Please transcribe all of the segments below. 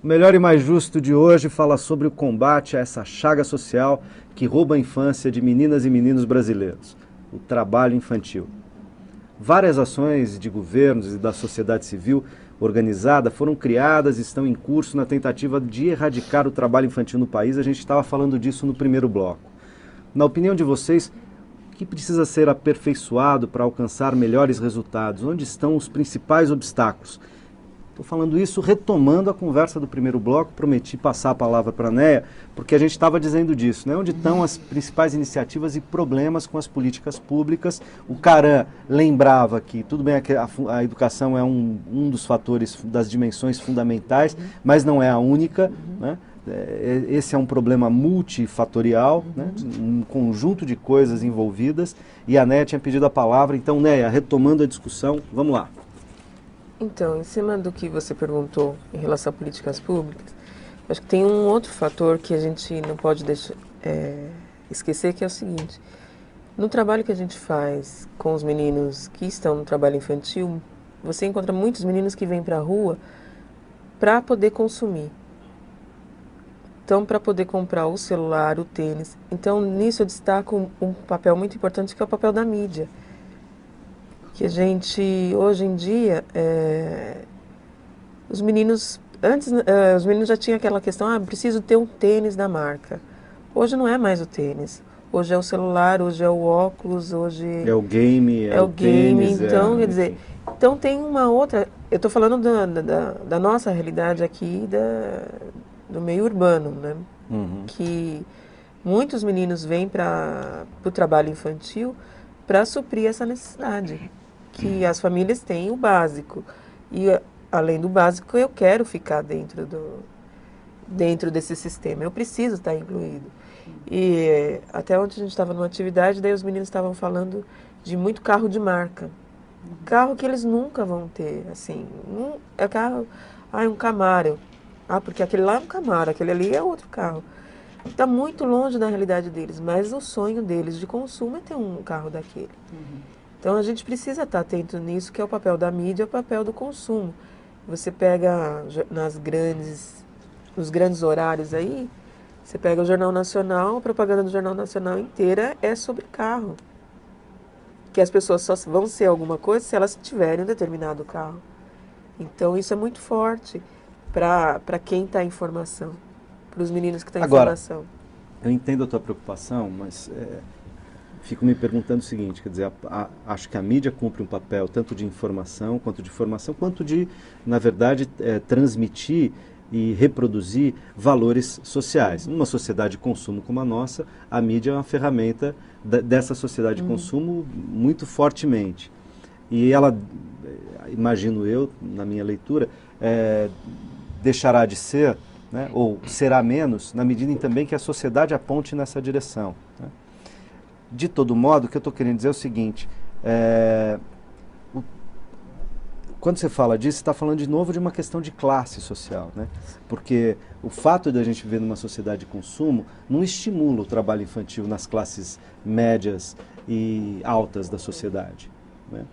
O Melhor e Mais Justo de hoje fala sobre o combate a essa chaga social que rouba a infância de meninas e meninos brasileiros, o trabalho infantil. Várias ações de governos e da sociedade civil organizada foram criadas e estão em curso na tentativa de erradicar o trabalho infantil no país. A gente estava falando disso no primeiro bloco. Na opinião de vocês, o que precisa ser aperfeiçoado para alcançar melhores resultados? Onde estão os principais obstáculos? Estou falando isso retomando a conversa do primeiro bloco, prometi passar a palavra para a Neia, porque a gente estava dizendo disso, né? Onde estão as principais iniciativas e problemas com as políticas públicas. O Caran lembrava que, tudo bem, a educação é um dos fatores, das dimensões fundamentais, mas não é a única, né? Esse é um problema multifatorial, né? Um conjunto de coisas envolvidas, e a Neia tinha pedido a palavra. Então, Neia, retomando a discussão, vamos lá. Então, em cima do que você perguntou em relação a políticas públicas, acho que tem um outro fator que a gente não pode esquecer, que é o seguinte: no trabalho que a gente faz com os meninos que estão no trabalho infantil, você encontra muitos meninos que vêm para a rua para poder consumir. Então, para poder comprar o celular, o tênis. Então, nisso eu destaco um papel muito importante, que é o papel da mídia. Que a gente, hoje em dia, os meninos já tinham aquela questão, preciso ter um tênis da marca. Hoje não é mais o tênis. Hoje é o celular, hoje é o óculos, hoje... É o game, é o game. tênis, então, quer dizer, então tem uma outra... Eu estou falando da nossa realidade aqui, do meio urbano, né? Uhum. Que muitos meninos vêm para o trabalho infantil para suprir essa necessidade. Que as famílias têm o básico. E, além do básico, eu quero ficar dentro desse sistema. Eu preciso estar incluído. E até ontem a gente estava numa atividade, daí os meninos estavam falando de muito carro de marca. Carro que eles nunca vão ter, assim. É carro... um Camaro. Porque aquele lá é um Camaro, aquele ali é outro carro. Está muito longe da realidade deles, mas o sonho deles de consumo é ter um carro daquele. Então a gente precisa estar atento nisso, que é o papel da mídia, é o papel do consumo. Você pega nos grandes horários aí, você pega o Jornal Nacional, a propaganda do Jornal Nacional inteira é sobre carro. Que as pessoas só vão ser alguma coisa se elas tiverem um determinado carro. Então isso é muito forte para quem está em formação, para os meninos que estão em formação. Eu entendo a tua preocupação, mas fico me perguntando o seguinte, quer dizer, acho que a mídia cumpre um papel tanto de informação, quanto de formação, quanto de, na verdade, transmitir e reproduzir valores sociais. Numa sociedade de consumo como a nossa, a mídia é uma ferramenta dessa sociedade de consumo muito fortemente. E ela, imagino eu, na minha leitura, deixará de ser, né, ou será menos, na medida em também que a sociedade aponte nessa direção, né? De todo modo, o que eu estou querendo dizer é o seguinte, quando você fala disso, você está falando de novo de uma questão de classe social, né? Porque o fato de a gente viver numa sociedade de consumo não estimula o trabalho infantil nas classes médias e altas da sociedade, né?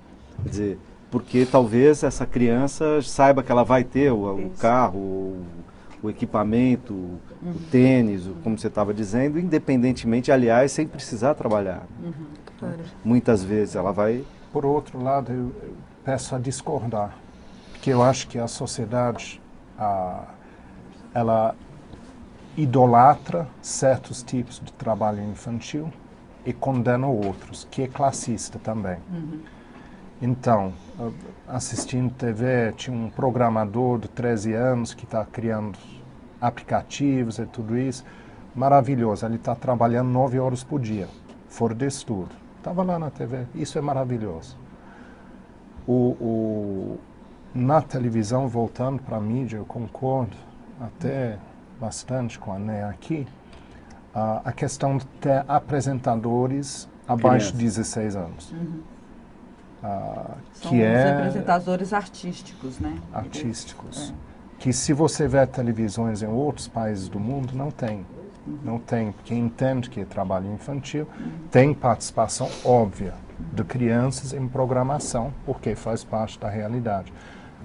Quer dizer, porque talvez essa criança saiba que ela vai ter o carro, o equipamento, o tênis, como você estava dizendo, independentemente, aliás, sem precisar trabalhar. Claro. Muitas vezes ela vai... Por outro lado, eu peço a discordar, porque eu acho que a sociedade, ela idolatra certos tipos de trabalho infantil e condena outros, que é classista também. Então, assistindo TV, tinha um programador de 13 anos que está criando aplicativos e tudo isso. Maravilhoso, ele está trabalhando 9 horas por dia, fora de estudo. Estava lá na TV, isso é maravilhoso. Na televisão, voltando para a mídia, eu concordo até bastante com a Neia aqui, a questão de ter apresentadores abaixo de 16 anos. São os apresentadores artísticos, né? Artísticos. Que se você vê televisões em outros países do mundo, não tem. Não tem, porque entende que é trabalho infantil, tem participação óbvia de crianças em programação, porque faz parte da realidade.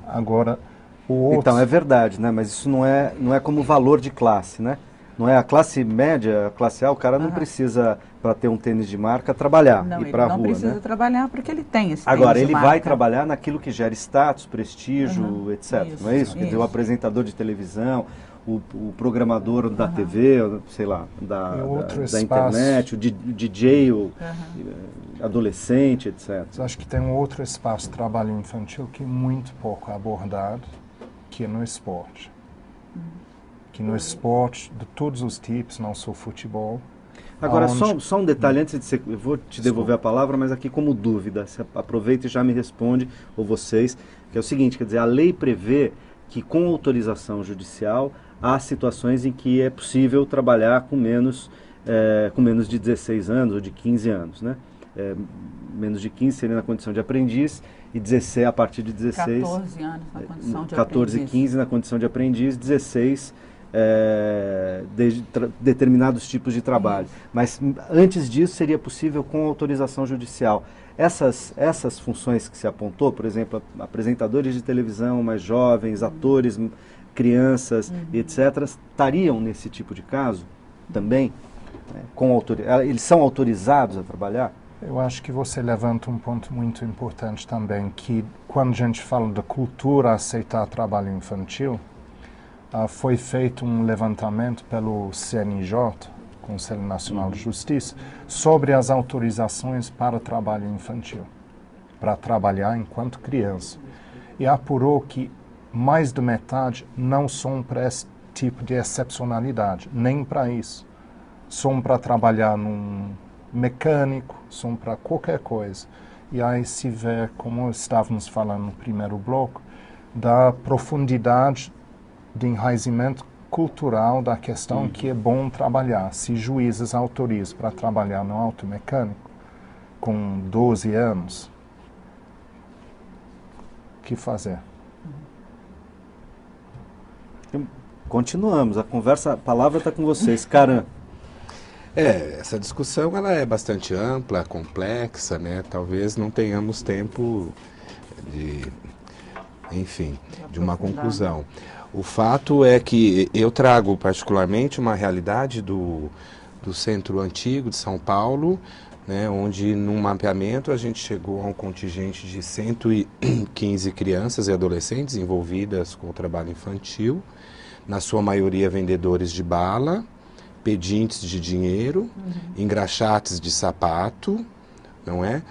Agora, Então, é verdade, né? Mas isso não é como valor de classe, né? Não é a classe média, a classe A, o cara não precisa, para ter um tênis de marca, trabalhar, ir para a rua, não precisa trabalhar porque ele tem esse Agora, tênis de ele marca. vai trabalhar naquilo que gera status, etc. Isso, Não é isso? Quer dizer, o apresentador de televisão, o programador da TV, sei lá, da internet, o DJ, o adolescente, etc. Eu acho que tem um outro espaço de trabalho infantil que é muito pouco abordado, que é no esporte. Que no esporte, de todos os tipos, não só futebol. Agora, só um detalhe, antes de eu vou te devolver a palavra, mas aqui como dúvida, você aproveita e já me responde, ou vocês, que é o seguinte, quer dizer, a lei prevê que com autorização judicial há situações em que é possível trabalhar com menos de 16 anos ou de 15 anos, né? Menos de 15 seria na condição de aprendiz e 16 a partir de 16... 14 anos na condição de 14 aprendiz. e 15 na condição de aprendiz, 16 determinados tipos de trabalho. Mas antes disso seria possível com autorização judicial. Essas funções que se apontou, por exemplo, apresentadores de televisão mais jovens, atores, crianças, etc., estariam nesse tipo de caso também? Eles são autorizados a trabalhar? Eu acho que você levanta um ponto muito importante também, que quando a gente fala da cultura a aceitar trabalho infantil, foi feito um levantamento pelo CNJ, Conselho Nacional de Justiça, sobre as autorizações para trabalho infantil, para trabalhar enquanto criança. E apurou que mais de metade não são para esse tipo de excepcionalidade, nem para isso. São para trabalhar num mecânico, são para qualquer coisa. E aí se vê, como estávamos falando no primeiro bloco, da profundidade de enraizamento cultural da questão que é bom trabalhar. Se juízes autorizam para trabalhar no automecânico com 12 anos, o que fazer? Continuamos, a palavra está com vocês. Caram. Essa discussão ela é bastante ampla, complexa, né? Talvez não tenhamos tempo de uma conclusão. O fato é que eu trago particularmente uma realidade do centro antigo de São Paulo, né, onde num mapeamento a gente chegou a um contingente de 115 crianças e adolescentes envolvidas com o trabalho infantil, na sua maioria vendedores de bala, pedintes de dinheiro, engraxates de sapato, não é?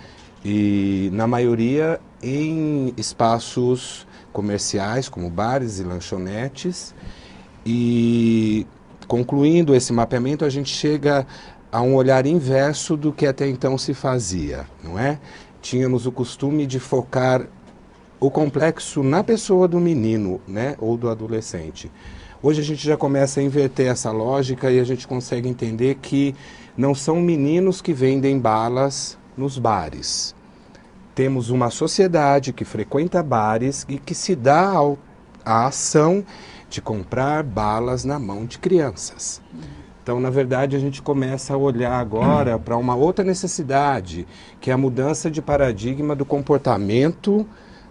E na maioria em espaços comerciais, como bares e lanchonetes, e concluindo esse mapeamento, a gente chega a um olhar inverso do que até então se fazia, não é? Tínhamos o costume de focar o complexo na pessoa do menino, né, ou do adolescente. Hoje a gente já começa a inverter essa lógica e a gente consegue entender que não são meninos que vendem balas nos bares. Temos uma sociedade que frequenta bares e que se dá a ação de comprar balas na mão de crianças. Então, na verdade, a gente começa a olhar agora para uma outra necessidade, que é a mudança de paradigma do comportamento,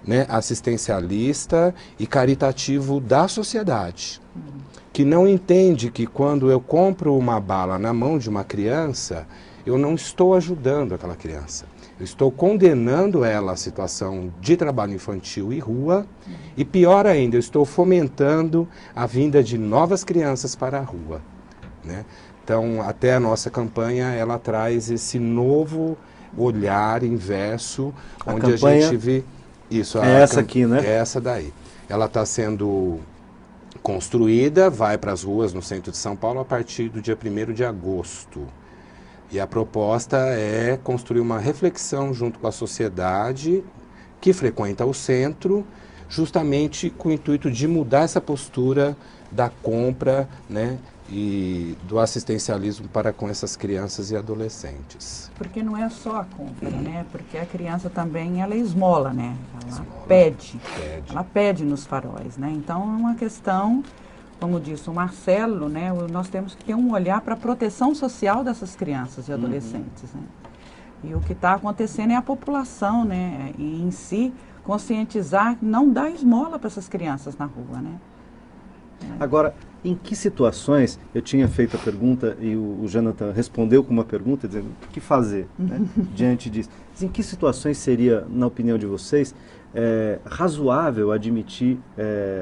né, assistencialista e caritativo da sociedade, que não entende que quando eu compro uma bala na mão de uma criança, eu não estou ajudando aquela criança. Eu estou condenando ela à situação de trabalho infantil e rua, e pior ainda, eu estou fomentando a vinda de novas crianças para a rua, né? Então, até a nossa campanha, ela traz esse novo olhar inverso, onde a gente vê isso. Essa aqui, né? É essa daí. Ela está sendo construída, vai para as ruas no centro de São Paulo a partir do dia 1º de agosto. E a proposta é construir uma reflexão junto com a sociedade que frequenta o centro, justamente com o intuito de mudar essa postura da compra, né, e do assistencialismo para com essas crianças e adolescentes. Porque não é só a compra, né? Porque a criança também, ela esmola, né? Ela pede. Ela pede nos faróis, né? Então é uma questão, como disse o Marcelo, né? Nós temos que ter um olhar para a proteção social dessas crianças e adolescentes, né? E o que está acontecendo é a população, né, em si, conscientizar, não dar esmola para essas crianças na rua, né? Agora, em que situações, eu tinha feito a pergunta e o Jonathan respondeu com uma pergunta, dizendo o que fazer, né, diante disso. Mas em que situações seria, na opinião de vocês, razoável admitir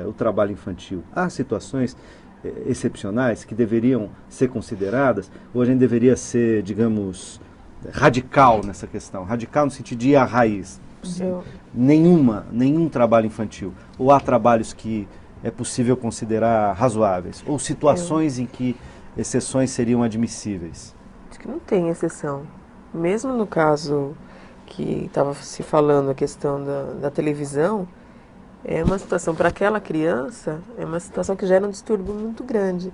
o trabalho infantil? Há situações excepcionais que deveriam ser consideradas, ou a gente deveria ser, digamos, radical nessa questão? Radical no sentido de ir à raiz. Nenhum trabalho infantil. Ou há trabalhos que é possível considerar razoáveis? Ou situações em que exceções seriam admissíveis? Acho que não tem exceção. Mesmo no caso que estava se falando, a questão da televisão, é uma situação, para aquela criança, é uma situação que gera um distúrbio muito grande.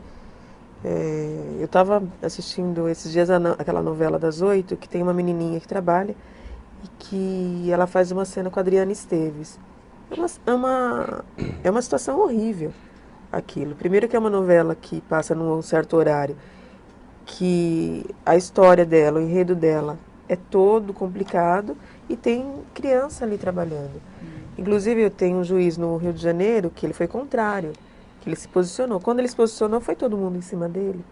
Eu estava assistindo esses dias aquela novela das 8, que tem uma menininha que trabalha e que ela faz uma cena com a Adriana Esteves. É uma situação horrível aquilo. Primeiro que é uma novela que passa num certo horário, que a história dela, o enredo dela é todo complicado e tem criança ali trabalhando. Inclusive eu tenho um juiz no Rio de Janeiro que ele foi contrário, que ele se posicionou. Quando ele se posicionou, foi todo mundo em cima dele.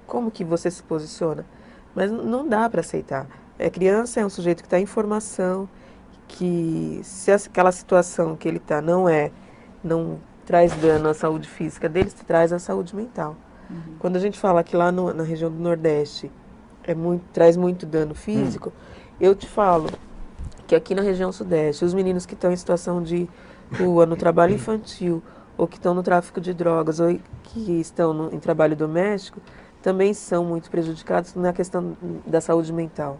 Como que você se posiciona? Mas não dá para aceitar. Criança é um sujeito que está em formação, que se aquela situação que ele está não traz dano à saúde física dele, se traz à saúde mental. Quando a gente fala que lá na região do Nordeste traz muito dano físico, eu te falo que aqui na região Sudeste, os meninos que estão em situação de rua, no trabalho infantil, ou que estão no tráfico de drogas, ou que estão em trabalho doméstico, também são muito prejudicados na questão da saúde mental.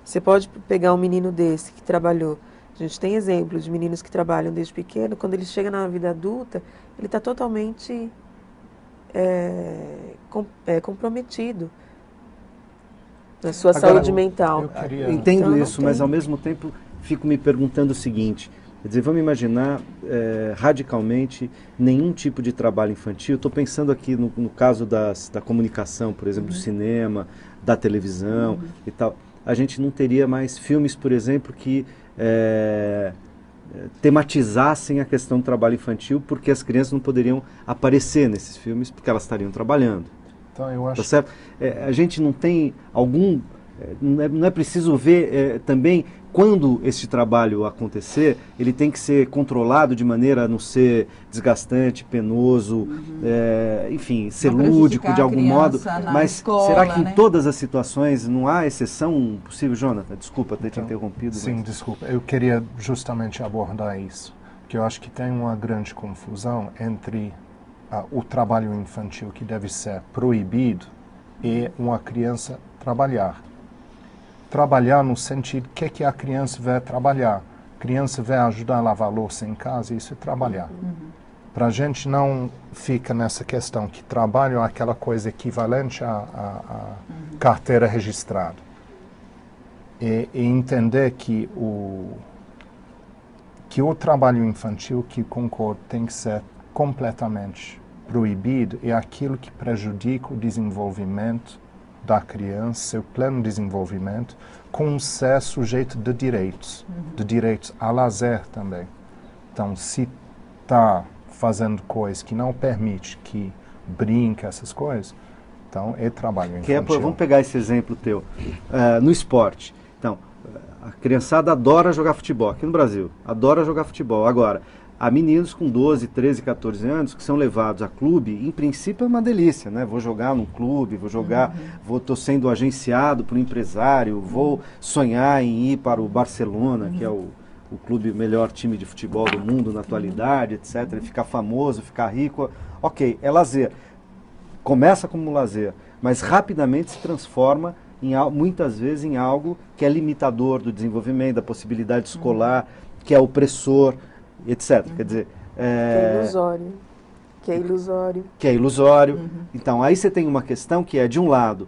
Você pode pegar um menino desse que trabalhou. A gente tem exemplos de meninos que trabalham desde pequeno, quando ele chega na vida adulta, ele está totalmente comprometido na sua saúde mental. Entendo isso, mas ao mesmo tempo fico me perguntando o seguinte, quer dizer, vamos imaginar radicalmente nenhum tipo de trabalho infantil. Estou pensando aqui no caso da comunicação, por exemplo, do cinema, da televisão e tal. A gente não teria mais filmes, por exemplo, que tematizassem a questão do trabalho infantil, porque as crianças não poderiam aparecer nesses filmes, porque elas estariam trabalhando. Então, eu acho... Tá certo? A gente não tem algum... não é preciso ver também, quando este trabalho acontecer, ele tem que ser controlado de maneira a não ser desgastante, penoso, enfim, ser lúdico de algum modo. Mas escola, será que em todas as situações não há exceção possível? Jonathan, desculpa ter te interrompido. Sim, desculpa. Eu queria justamente abordar isso, que eu acho que tem uma grande confusão entre o trabalho infantil que deve ser proibido e uma criança trabalhar. Trabalhar no sentido que a criança vai trabalhar. A criança vai ajudar a lavar louça em casa, isso é trabalhar. Para a gente não fica nessa questão que trabalho é aquela coisa equivalente à carteira registrada. E entender que o trabalho infantil, que concordo, tem que ser completamente proibido, é aquilo que prejudica o desenvolvimento da criança, seu pleno desenvolvimento, com ser sujeito de direitos a lazer também. Então, se está fazendo coisas que não permite que brinque essas coisas, então é trabalho infantil. Vamos pegar esse exemplo teu. No esporte. Então, a criançada adora jogar futebol, aqui no Brasil, adora jogar futebol. Agora, há meninos com 12, 13, 14 anos que são levados a clube, em princípio é uma delícia, né? Vou jogar num clube, estou sendo agenciado por um empresário, vou sonhar em ir para o Barcelona, que é o clube melhor time de futebol do mundo na atualidade, etc. E ficar famoso, ficar rico. Ok, é lazer. Começa como lazer, mas rapidamente se transforma muitas vezes em algo que é limitador do desenvolvimento, da possibilidade escolar, que é opressor, etc. Quer dizer, que é ilusório. Então, aí você tem uma questão que é, de um lado,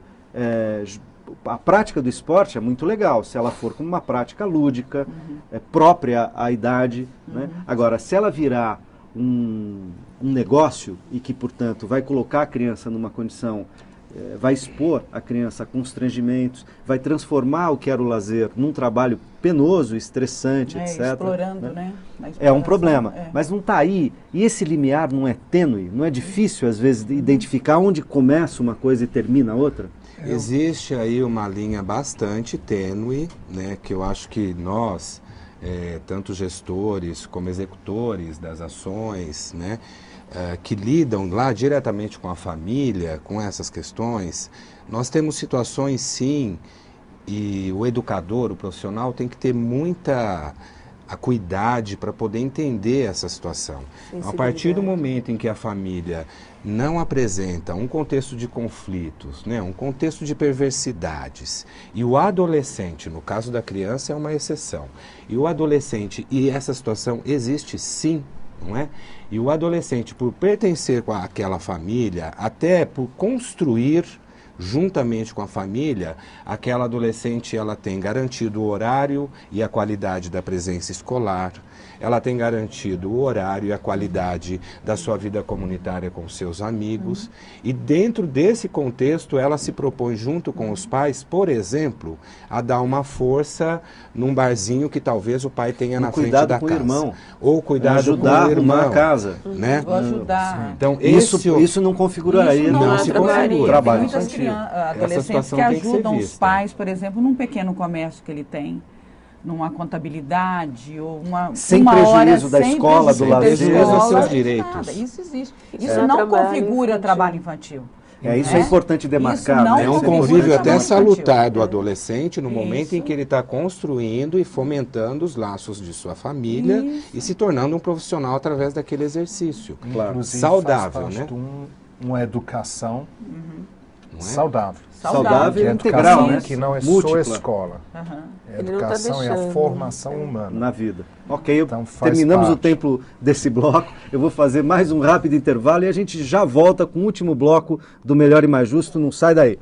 a prática do esporte é muito legal, se ela for como uma prática lúdica, própria à idade. Né? Agora, se ela virar um negócio e que, portanto, vai colocar a criança numa condição vai expor a criança a constrangimentos, vai transformar o que era o lazer num trabalho penoso, estressante, etc. Explorando, né? É um problema, mas não está aí. E esse limiar não é tênue? Não é difícil, às vezes, identificar onde começa uma coisa e termina a outra? Existe aí uma linha bastante tênue, né, que eu acho que nós, tanto gestores como executores das ações, né, que lidam lá diretamente com a família, com essas questões, nós temos situações sim, e o educador, o profissional, tem que ter muita acuidade para poder entender essa situação. A partir do momento em que a família não apresenta um contexto de conflitos, né, um contexto de perversidades, e o adolescente, no caso da criança é uma exceção, e o adolescente, e essa situação existe sim, não é? E o adolescente, por pertencer àquela família, até por construir juntamente com a família, aquela adolescente ela tem garantido o horário e a qualidade da presença escolar, ela tem garantido o horário e a qualidade da sua vida comunitária com seus amigos, e dentro desse contexto ela se propõe junto com os pais, por exemplo, a dar uma força num barzinho que talvez o pai tenha na frente da casa. Irmão. Ou cuidado ajudar com o irmão. A casa. Né? Vou ajudar. Então, isso não configuraria. Isso não se configura. Trabalho tem muitas adolescentes que ajudam os pais, por exemplo, num pequeno comércio que ele tem, numa contabilidade ou sem uma prejuízo hora, da sem escola, do lazer, dos seus nada. direitos. Isso existe. Isso não configura trabalho infantil. Isso é importante demarcar. Isso não né? É um configura convívio até trabalho salutar infantil. do adolescente no momento em que ele está construindo e fomentando os laços de sua família e se tornando um profissional através daquele exercício. Claro. Inclusive, Saudável, faz né? parte de uma educação Não é? saudável. Saudável Que e é integral, educação né? que não é Múltipla. só escola. Uhum. A Ele não tá educação é a deixando. formação humana. Na vida. Ok, Então, faz terminamos o parte. tempo desse bloco. Eu vou fazer mais um rápido intervalo e a gente já volta com o último bloco do Melhor e Mais Justo. Não sai daí.